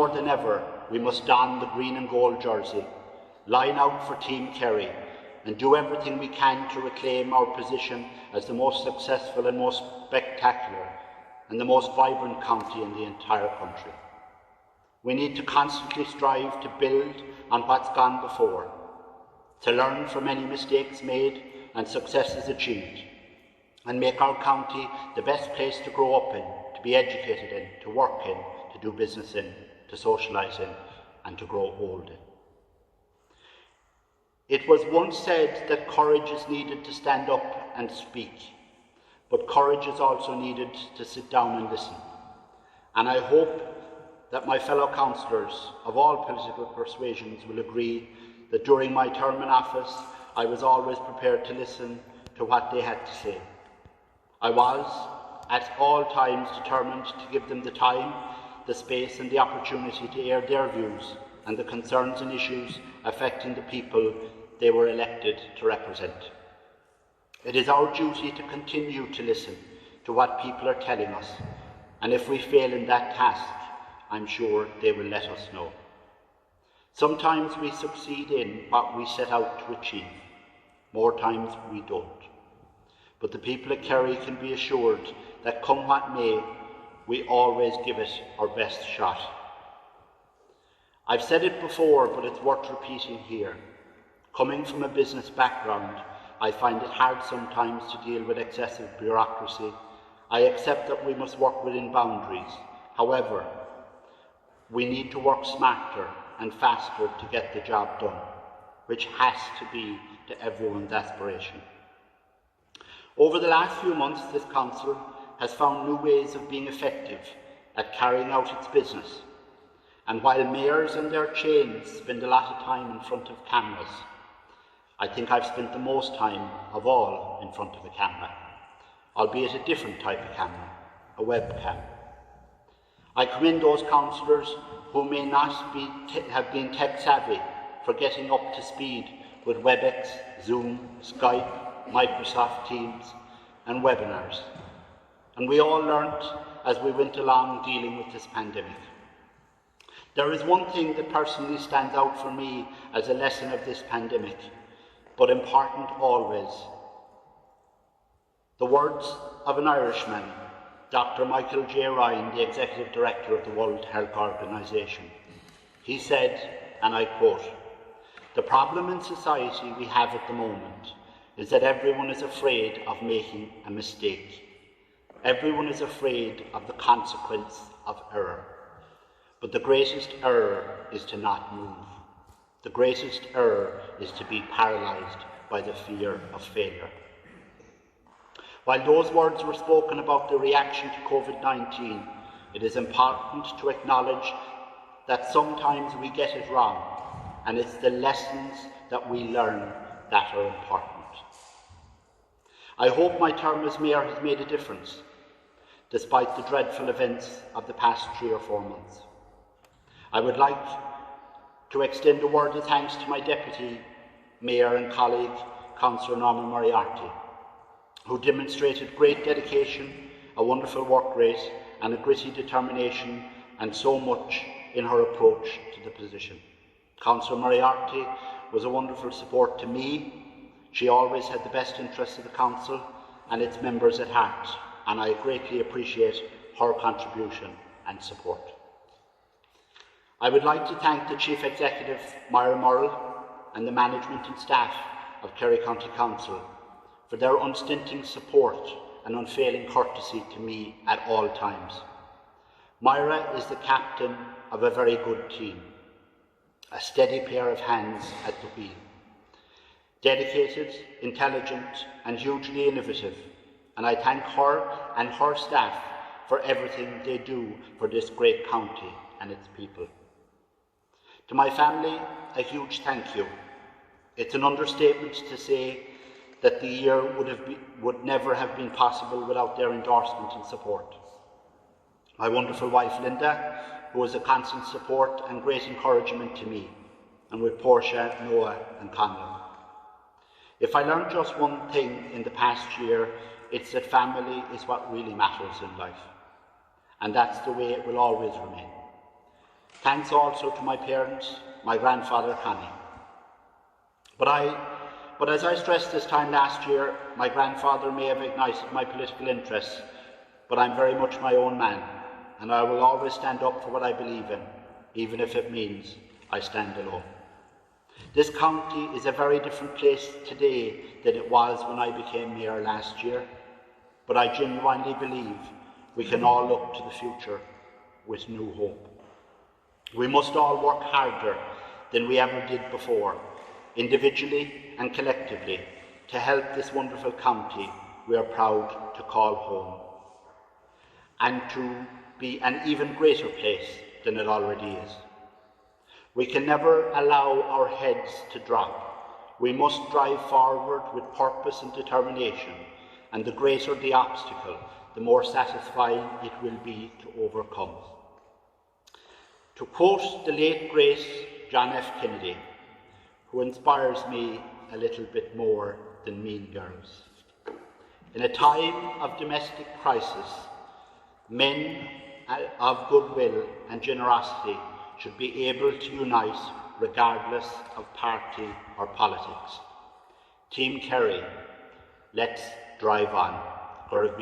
more than ever, we must don the green and gold jersey, line out for Team Kerry, and do everything we can to reclaim our position as the most successful and most spectacular and the most vibrant county in the entire country. We need to constantly strive to build on what's gone before, to learn from any mistakes made and successes achieved, and make our county the best place to grow up in, to be educated in, to work in, to do business in, to socialise in, and to grow old in. It was once said that courage is needed to stand up and speak, but courage is also needed to sit down and listen. And I hope that my fellow councillors of all political persuasions will agree that during my term in office, I was always prepared to listen to what they had to say. I was, at all times, determined to give them the time, the space and the opportunity to air their views and the concerns and issues affecting the people they were elected to represent. It is our duty to continue to listen to what people are telling us, and if we fail in that task, I'm sure they will let us know. Sometimes we succeed in what we set out to achieve. More times we don't. But the people of Kerry can be assured that come what may, we always give it our best shot. I've said it before, but it's worth repeating here. Coming from a business background, I find it hard sometimes to deal with excessive bureaucracy. I accept that we must work within boundaries. However, we need to work smarter and faster to get the job done, which has to be to everyone's aspiration. Over the last few months, this council has found new ways of being effective at carrying out its business. And while mayors and their chains spend a lot of time in front of cameras, I think I've spent the most time of all in front of a camera, albeit a different type of camera, a webcam. I commend those councillors who may not have been tech savvy for getting up to speed with WebEx, Zoom, Skype, Microsoft Teams and webinars. And we all learnt as we went along dealing with this pandemic. There is one thing that personally stands out for me as a lesson of this pandemic, but important always. The words of an Irishman, Dr. Michael J. Ryan, the Executive Director of the World Health Organization. He said, and I quote, "The problem in society we have at the moment is that everyone is afraid of making a mistake. Everyone is afraid of the consequence of error. But the greatest error is to not move. The greatest error is to be paralysed by the fear of failure." While those words were spoken about the reaction to COVID-19, it is important to acknowledge that sometimes we get it wrong, and it's the lessons that we learn that are important. I hope my term as Mayor has made a difference, despite the dreadful events of the past 3 or 4 months. I would like to extend a word of thanks to my Deputy Mayor and colleague, Councillor Norman Moriarty, who demonstrated great dedication, a wonderful work rate and a gritty determination and so much in her approach to the position. Councillor Moriarty was a wonderful support to me. She always had the best interests of the Council and its members at heart, and I greatly appreciate her contribution and support. I would like to thank the Chief Executive, Myra Murrell, and the management and staff of Kerry County Council for their unstinting support and unfailing courtesy to me at all times. Myra is the captain of a very good team, a steady pair of hands at the wheel, dedicated, intelligent and hugely innovative, and I thank her and her staff for everything they do for this great county and its people. To my family, a huge thank you. It's an understatement to say that the year would never have been possible without their endorsement and support. My wonderful wife Linda, who was a constant support and great encouragement to me, and with Portia, Noah and Conlon. If I learned just one thing in the past year, it's that family is what really matters in life. And that's the way it will always remain. Thanks also to my parents, my grandfather Connie. But as I stressed this time last year, my grandfather may have ignited my political interests, but I'm very much my own man, and I will always stand up for what I believe in, even if it means I stand alone. This county is a very different place today than it was when I became mayor last year, but I genuinely believe we can all look to the future with new hope. We must all work harder than we ever did before, individually and collectively, to help this wonderful county we are proud to call home, and to be an even greater place than it already is. We can never allow our heads to drop. We must drive forward with purpose and determination, and the greater the obstacle, the more satisfying it will be to overcome. To quote the late great John F. Kennedy, who inspires me a little bit more than Mean Girls. In a time of domestic crisis, men of goodwill and generosity should be able to unite regardless of party or politics. Team Kerry, let's drive on. Cllr.